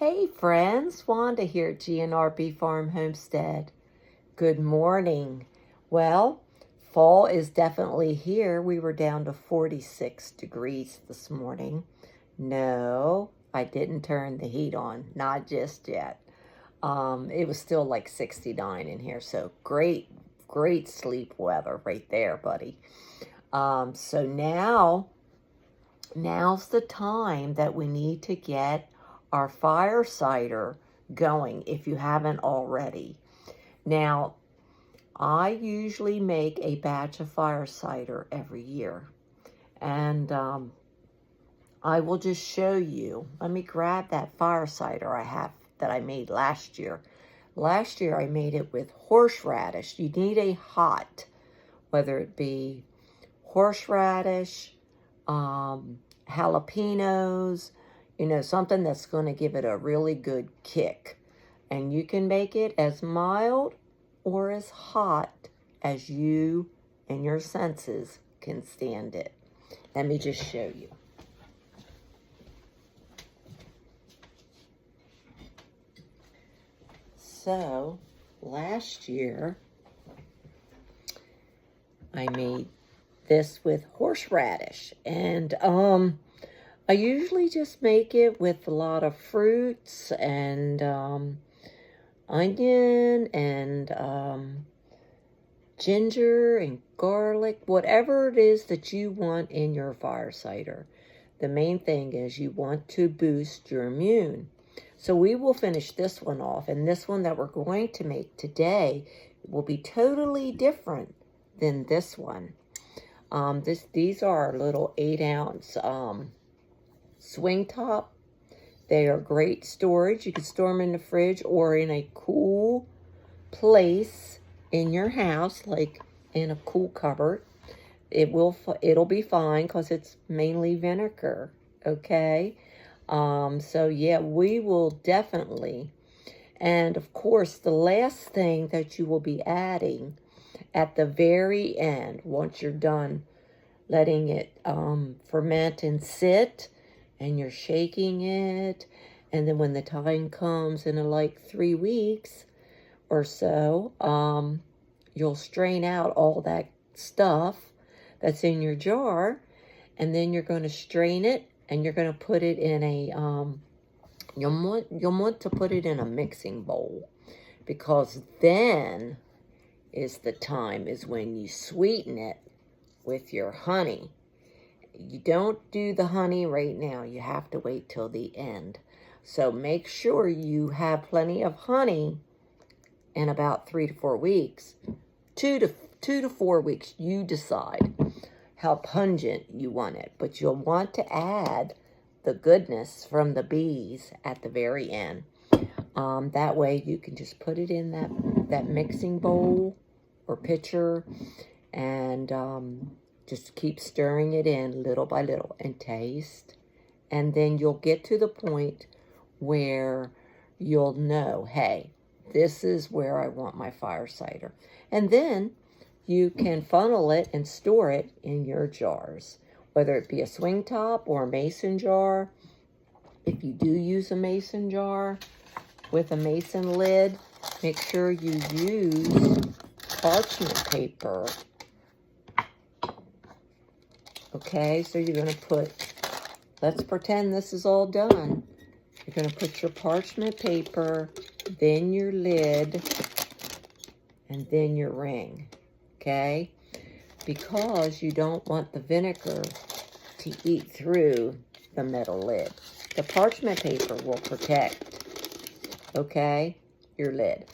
Hey friends, Wanda here at Gandrbeefarm Homestead. Good morning. Well, fall is definitely here. We were down to 46 degrees this morning. No, I didn't turn the heat on, not just yet. It was still like 69 in here, so great sleep weather right there, buddy. So now's the time that we need to get our fire cider going if you haven't already. Now, I usually make a batch of fire cider every year, and I will just show you. Let me grab that fire cider I have that I made last year. Last year I made it with horseradish. You need a hot, whether it be horseradish, jalapenos, something that's going to give it a really good kick. And you can make it as mild or as hot as you and your senses can stand it. Let me just show you. So, last year, I made this with horseradish, and I usually just make it with a lot of fruits and onion and ginger and garlic, whatever it is that you want in your fire cider. The main thing is you want to boost your immune. So we will finish this one off, and this one that we're going to make today will be totally different than this one. These are little 8-ounce swing top. They are great storage. You can store them in the fridge or in a cool place in your house, like in a cool cupboard. It'll be fine because it's mainly vinegar. Okay. So yeah, we will definitely. And of course, the last thing that you will be adding at the very end, once you're done letting it ferment and sit, and you're shaking it, and then when the time comes in like 3 weeks or so, you'll strain out all that stuff that's in your jar, and then you're going to strain it, and you're going to put it in a you'll want to put it in a mixing bowl, because then is when you sweeten it with your honey. You don't do the honey right now. You have to wait till the end. So make sure you have plenty of honey in about 3 to 4 weeks. 2 to 4 weeks, you decide how pungent you want it. But you'll want to add the goodness from the bees at the very end. That way you can just put it in that mixing bowl or pitcher, and just keep stirring it in little by little and taste. And then you'll get to the point where you'll know, hey, this is where I want my fire cider. And then you can funnel it and store it in your jars, whether it be a swing top or a mason jar. If you do use a mason jar with a mason lid, make sure you use parchment paper. Okay, so you're going to put, let's pretend this is all done. You're going to put your parchment paper, then your lid, and then your ring. Okay? Because you don't want the vinegar to eat through the metal lid. The parchment paper will protect, okay, your lid.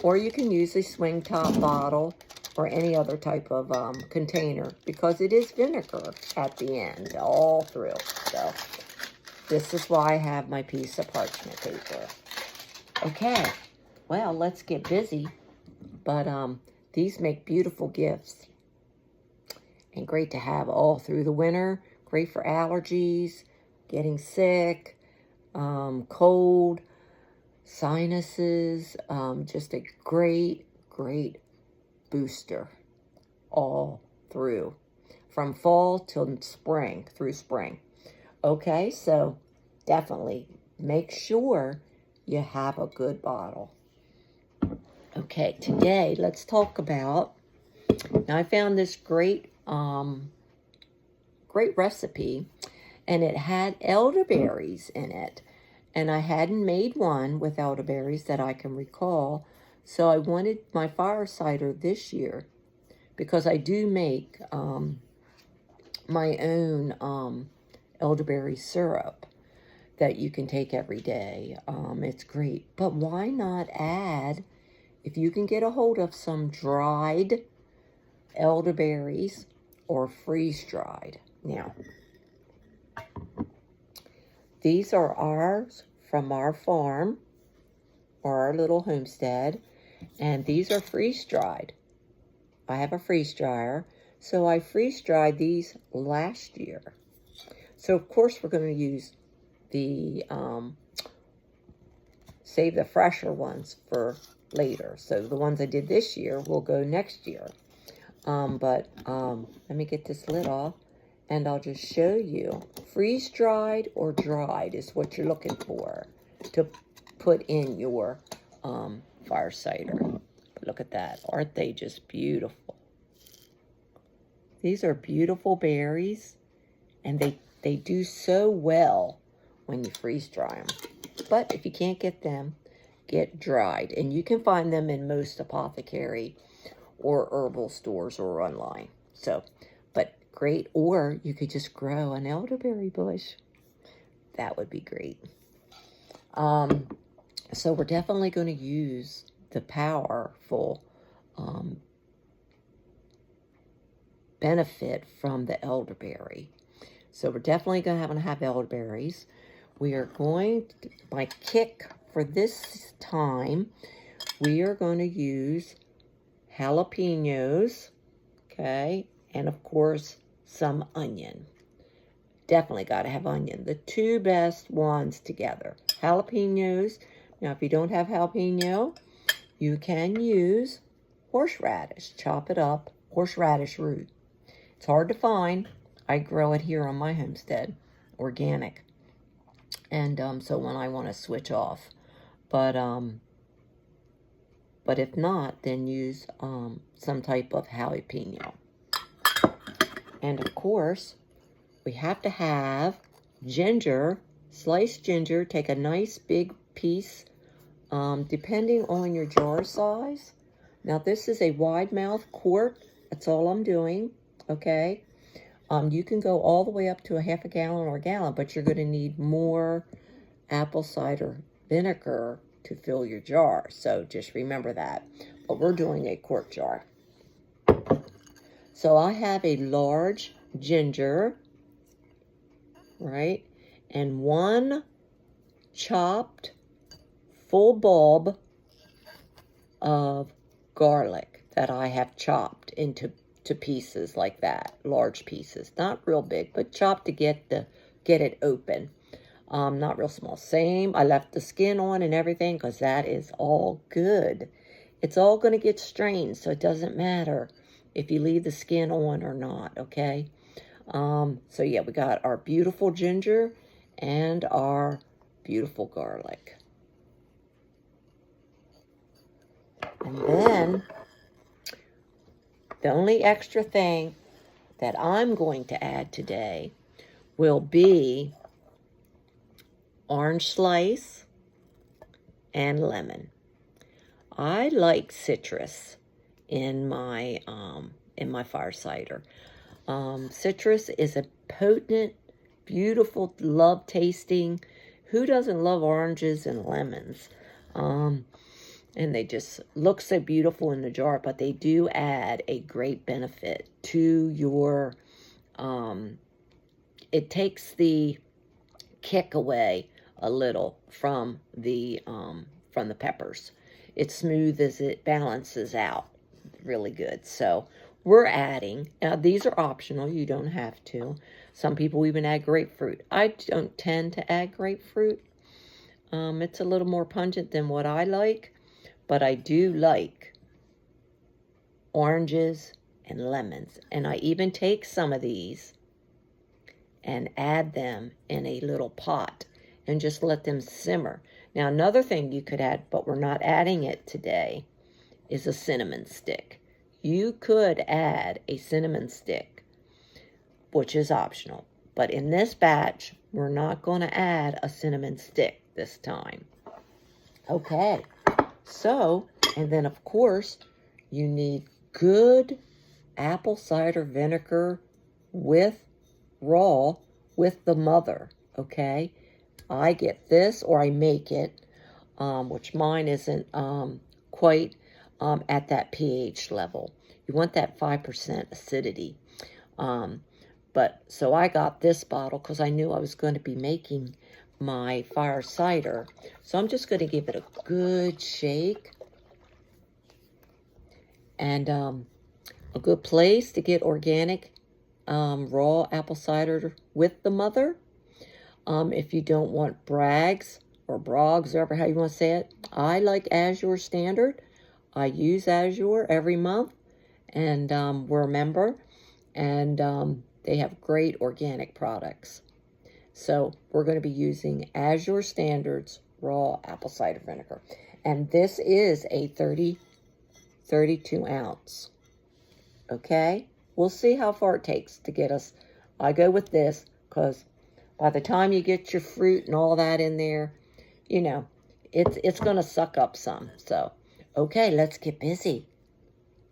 Or you can use a swing top bottle or any other type of container, because it is vinegar at the end, all through. So this is why I have my piece of parchment paper. Okay, well, let's get busy. But these make beautiful gifts and great to have all through the winter. Great for allergies, getting sick, cold, sinuses, just a great booster all through, from fall till spring, through spring. Okay, so definitely make sure you have a good bottle. Okay, today let's talk about, now I found this great recipe, and it had elderberries in it. And I hadn't made one with elderberries that I can recall. So I wanted my fire cider this year, because I do make my own elderberry syrup that you can take every day. It's great. But why not add, if you can get a hold of some dried elderberries or freeze-dried. Now, these are ours from our farm or our little homestead, and these are freeze-dried. I have a freeze dryer, so I freeze-dried these last year. So of course we're going to use the, save the fresher ones for later. So the ones I did this year will go next year. Let me get this lid off, and I'll just show you. Freeze-dried or dried is what you're looking for to put in your fire cider. But look at that. Aren't they just beautiful? These are beautiful berries, and they do so well when you freeze-dry them. But if you can't get them, get dried. And you can find them in most apothecary or herbal stores or online. So, but great. Or you could just grow an elderberry bush. That would be great. So we're definitely going to use the powerful benefit from the elderberry. So we're definitely going to have elderberries. We are going to, my kick for this time, we are going to use jalapenos, okay, and of course some onion. Definitely got to have onion. The two best ones together. Jalapenos. Now, if you don't have jalapeno, you can use horseradish. Chop it up, horseradish root. It's hard to find. I grow it here on my homestead, organic. And so when I want to switch off. But if not, then use some type of jalapeno. And of course, we have to have ginger, sliced ginger. Take a nice big piece, depending on your jar size. Now, this is a wide mouth quart. That's all I'm doing, okay? You can go all the way up to a half a gallon or a gallon, but you're going to need more apple cider vinegar to fill your jar. So just remember that. But we're doing a quart jar. So I have a large ginger, right? And one chopped full bulb of garlic that I have chopped into pieces like that, large pieces, not real big, but chopped to get it open. Not real small. Same, I left the skin on and everything because that is all good. It's all going to get strained, so it doesn't matter if you leave the skin on or not, okay? So yeah, we got our beautiful ginger and our beautiful garlic. And then the only extra thing that I'm going to add today will be orange slice and lemon. I like citrus in my fire cider. Citrus is a potent, beautiful, love tasting. Who doesn't love oranges and lemons? And they just look so beautiful in the jar, but they do add a great benefit to your, it takes the kick away a little from the peppers. It smooths it, balances out really good. So we're adding, now these are optional, you don't have to. Some people even add grapefruit. I don't tend to add grapefruit. It's a little more pungent than what I like. But I do like oranges and lemons. And I even take some of these and add them in a little pot and just let them simmer. Now, another thing you could add, but we're not adding it today, is a cinnamon stick. You could add a cinnamon stick, which is optional. But in this batch, we're not going to add a cinnamon stick this time. Okay, so, and then of course, you need good apple cider vinegar with raw with the mother, okay? I get this, or I make it, which mine isn't quite at that pH level. You want that 5% acidity. But so I got this bottle because I knew I was going to be making my fire cider. So I'm just going to give it a good shake. And a good place to get organic raw apple cider with the mother. If you don't want Bragg's or Broggs, whatever how you want to say it. I like Azure Standard. I use Azure every month, and we're a member, and they have great organic products. So we're going to be using Azure Standard's raw apple cider vinegar. And this is a 32 ounce. Okay? We'll see how far it takes to get us. I go with this because by the time you get your fruit and all that in there, you know, it's going to suck up some. So, okay, let's get busy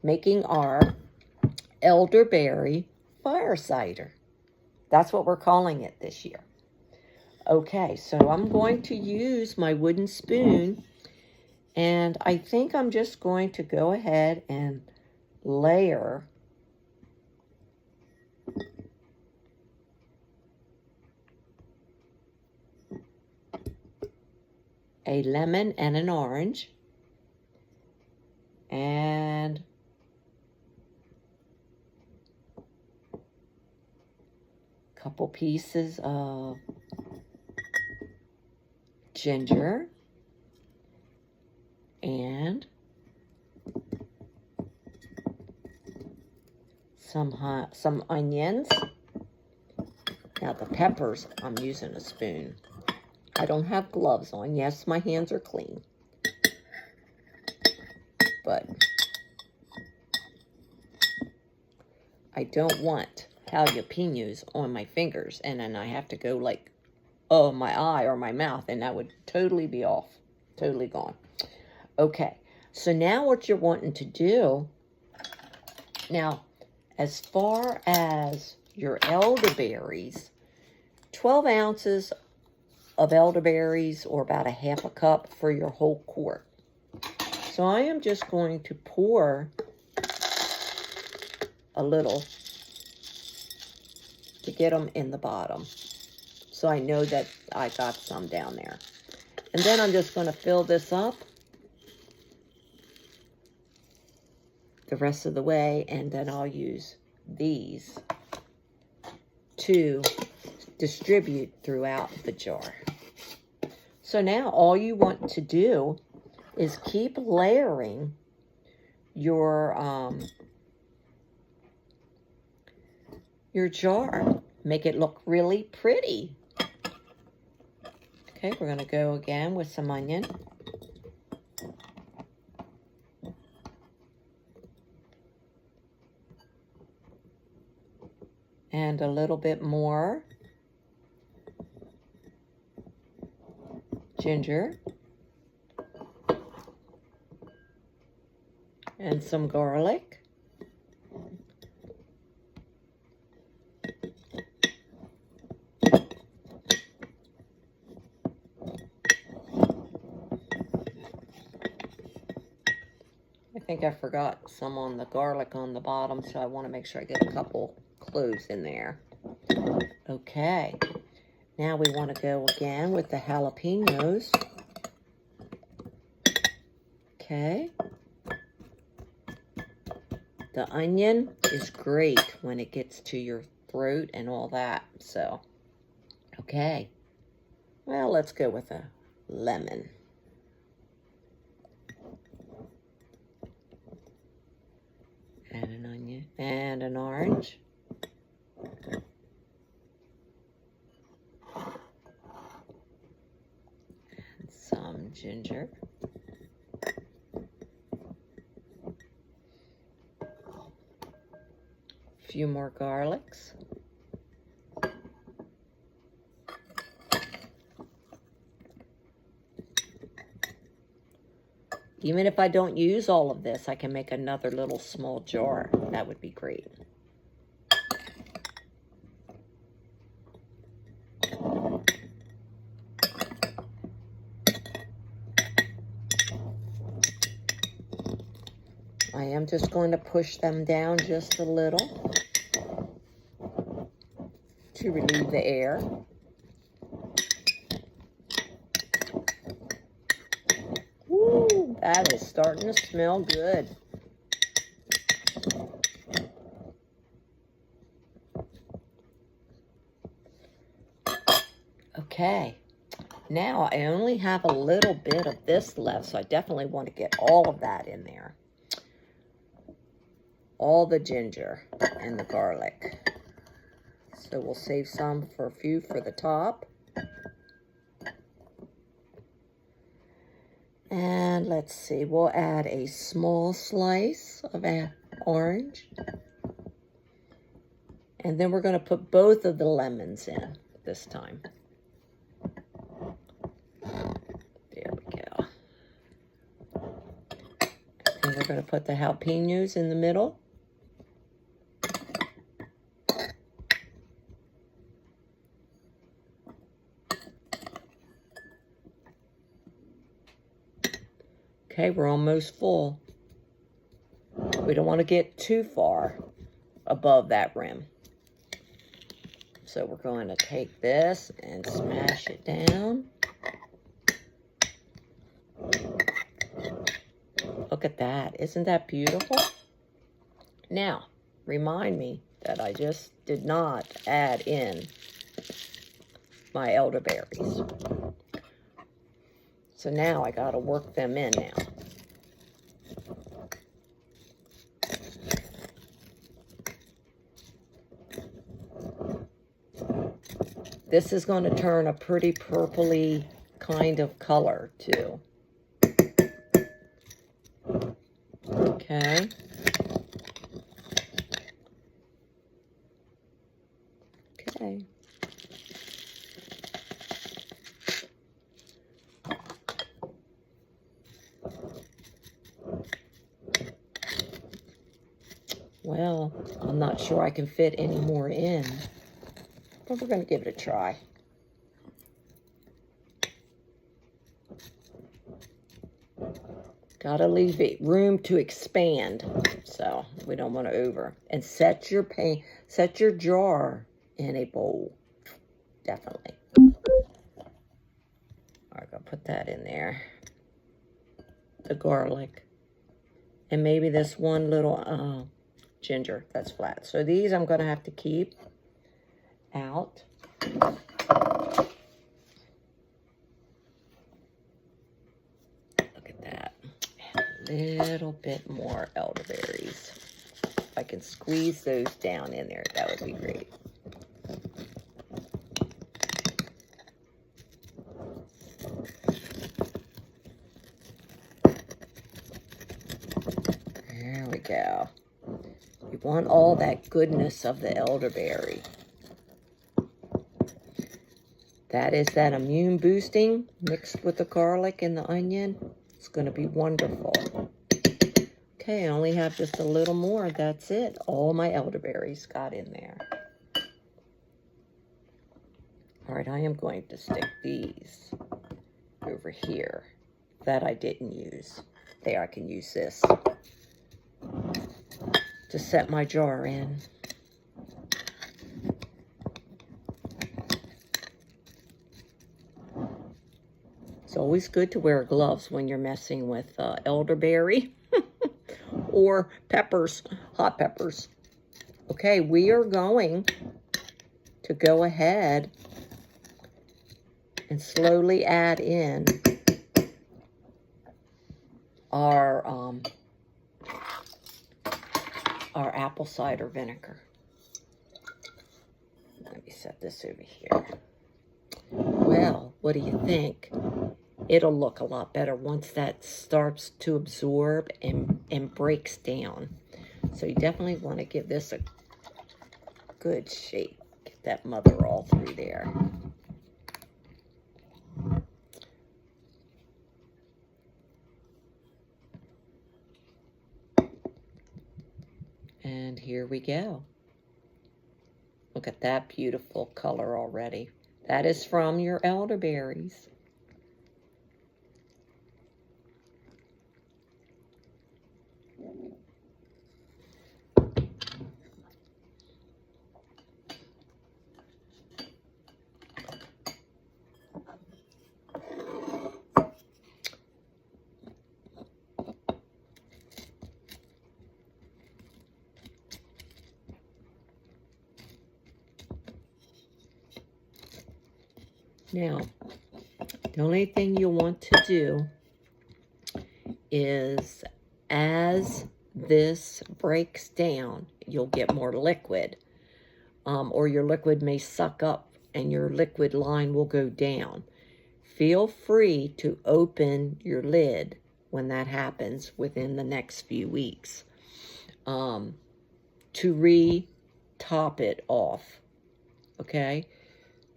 making our elderberry fire cider. That's what we're calling it this year. Okay, so I'm going to use my wooden spoon, and I think I'm just going to go ahead and layer a lemon and an orange, and a couple pieces of ginger, and some onions. Now the peppers, I'm using a spoon. I don't have gloves on. Yes, my hands are clean. But I don't want jalapenos on my fingers, and then I have to go like, oh, my eye or my mouth, and that would totally be off. Totally gone. Okay, so now what you're wanting to do, now, as far as your elderberries, 12 ounces of elderberries, or about a half a cup for your whole quart. So I am just going to pour a little to get them in the bottom. So I know that I got some down there. And then I'm just going to fill this up the rest of the way, and then I'll use these to distribute throughout the jar. So now all you want to do is keep layering your jar. Make it look really pretty. Okay, we're going to go again with some onion. And a little bit more ginger. And some garlic. I think I forgot some on the garlic on the bottom, so I want to make sure I get a couple cloves in there. Okay, now we want to go again with the jalapenos. Okay. The onion is great when it gets to your throat and all that, so, okay. Well, let's go with a lemon. And an onion, and an orange. some ginger. A few more garlics. Even if I don't use all of this, I can make another little small jar. That would be great. I am just going to push them down just a little to relieve the air. Woo, that is starting to smell good. Okay, now I only have a little bit of this left, so I definitely want to get all of that in there. All the ginger and the garlic. So we'll save some for a few for the top. And let's see, we'll add a small slice of orange. And then we're going to put both of the lemons in this time. There we go. And we're going to put the jalapenos in the middle. Okay, we're almost full. We don't want to get too far above that rim. So we're going to take this and smash it down. Look at that. Isn't that beautiful? Now, remind me that I just did not add in my elderberries. So now I got to work them in now. This is going to turn a pretty purpley kind of color too. Okay. Okay. Well, I'm not sure I can fit any more in, but we're going to give it a try. Gotta leave it room to expand, so we don't want to over. And set your jar in a bowl, definitely. All right, I'll put that in there. The garlic, and maybe this one little ginger that's flat. So these I'm going to have to keep out. Look at that. And a little bit more elderberries. If I can squeeze those down in there, that would be great. There we go. You want all that goodness of the elderberry. That is that immune boosting mixed with the garlic and the onion. It's going to be wonderful. Okay, I only have just a little more. That's it. All my elderberries got in there. All right, I am going to stick these over here that I didn't use. There, I can use this to set my jar in. It's always good to wear gloves when you're messing with elderberry or peppers, hot peppers. Okay, we are going to go ahead and slowly add in our apple cider vinegar. Let me set this over here. Well, what do you think? it'll look a lot better once that starts to absorb and breaks down. So you definitely want to give this a good shake. Get that mother all through there. And here we go. Look at that beautiful color already. That is from your elderberries. Now, the only thing you want to do is, as this breaks down, you'll get more liquid, or your liquid may suck up and your liquid line will go down. Feel free to open your lid when that happens within the next few weeks, to re-top it off, okay?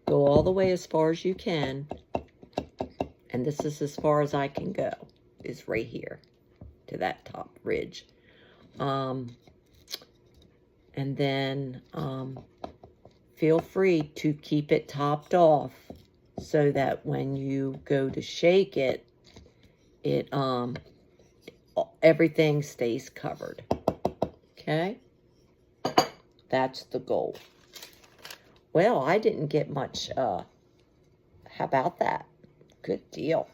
Go all the way as far as you can, and this is as far as I can go, is right here to that top ridge. And then feel free to keep it topped off so that when you go to shake it, everything stays covered. Okay? That's the goal. Well, I didn't get much, how about that? Good deal.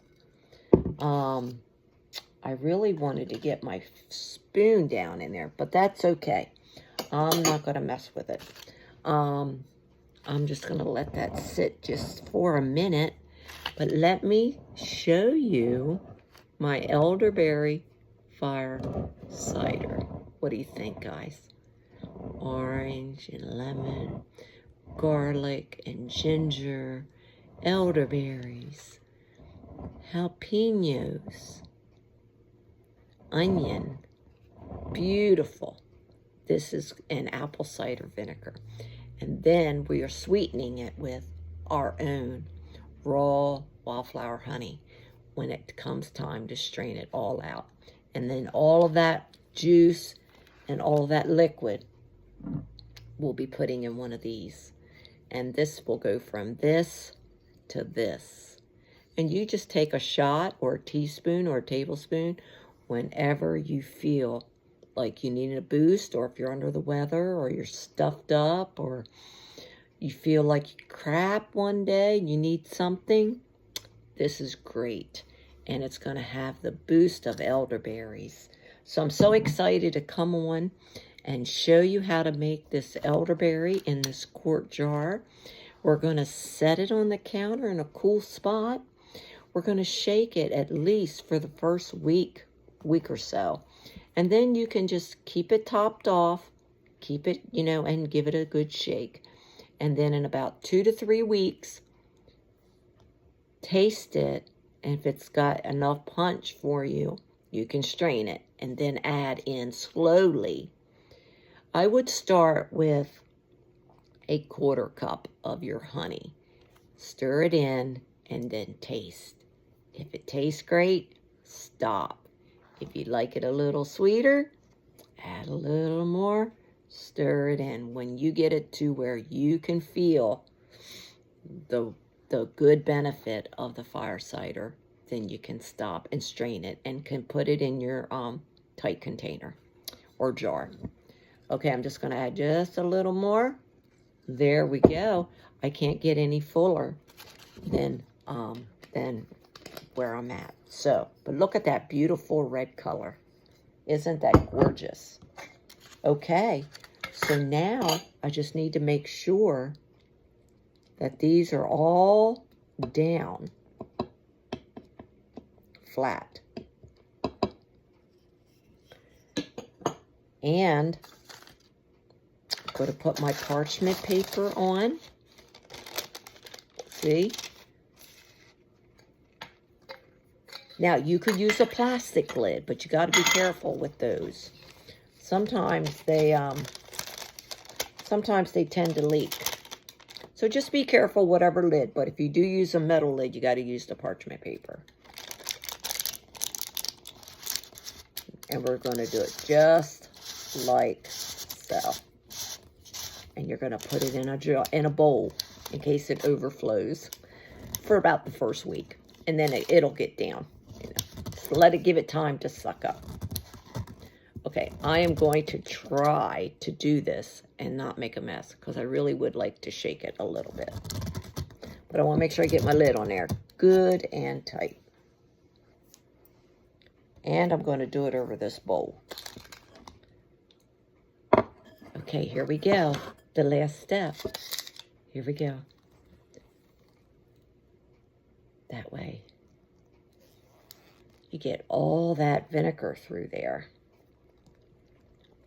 I really wanted to get my spoon down in there, but that's okay. I'm not going to mess with it. I'm just going to let that sit just for a minute. But let me show you my elderberry fire cider. What do you think, guys? Orange and lemon, garlic and ginger, elderberries, jalapenos, onion. Beautiful. This is an apple cider vinegar. And then we are sweetening it with our own raw wildflower honey when it comes time to strain it all out. And then all of that juice and all of that liquid we'll be putting in one of these. And this will go from this to this. And you just take a shot or a teaspoon or a tablespoon whenever you feel like you need a boost, or if you're under the weather, or you're stuffed up, or you feel like you crap one day and you need something. This is great. And it's going to have the boost of elderberries. So I'm so excited to come on and show you how to make this elderberry in this quart jar. We're going to set it on the counter in a cool spot. We're going to shake it at least for the first week or so. And then you can just keep it topped off, keep it, and give it a good shake. And then in about 2 to 3 weeks, taste it. And if it's got enough punch for you, you can strain it and then add in slowly. I would start with a 1/4 cup of your honey. Stir it in and then taste. If it tastes great, stop. If you'd like it a little sweeter, add a little more. Stir it in. When you get it to where you can feel the good benefit of the fire cider, then you can stop and strain it and can put it in your tight container or jar. Okay, I'm just going to add just a little more. There we go. I can't get any fuller than where I'm at. So, but look at that beautiful red color. Isn't that gorgeous? Okay, so now I just need to make sure that these are all down flat. And I'm going to put my parchment paper on. See? Now, you could use a plastic lid, but you got to be careful with those. Sometimes they tend to leak. So just be careful whatever lid, but if you do use a metal lid, you got to use the parchment paper. And we're going to do it just like so. And you're going to put it in a bowl in case it overflows for about the first week. And then it'll get down. Just let it give it time to suck up. Okay, I am going to try to do this and not make a mess because I really would like to shake it a little bit. But I want to make sure I get my lid on there good and tight. And I'm going to do it over this bowl. Okay, here we go. The last step. Here we go. That way. You get all that vinegar through there.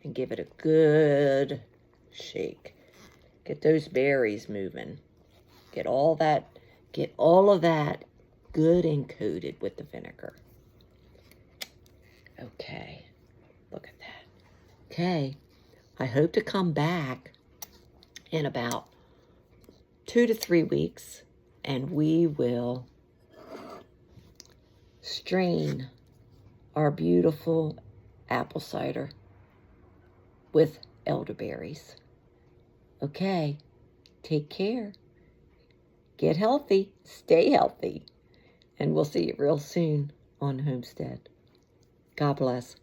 And give it a good shake. Get those berries moving. Get all of that good and coated with the vinegar. Okay, look at that. Okay, I hope to come back in about 2 to 3 weeks, and we will strain our beautiful apple cider with elderberries. Okay, take care. Get healthy, stay healthy, and we'll see you real soon on Homestead. God bless.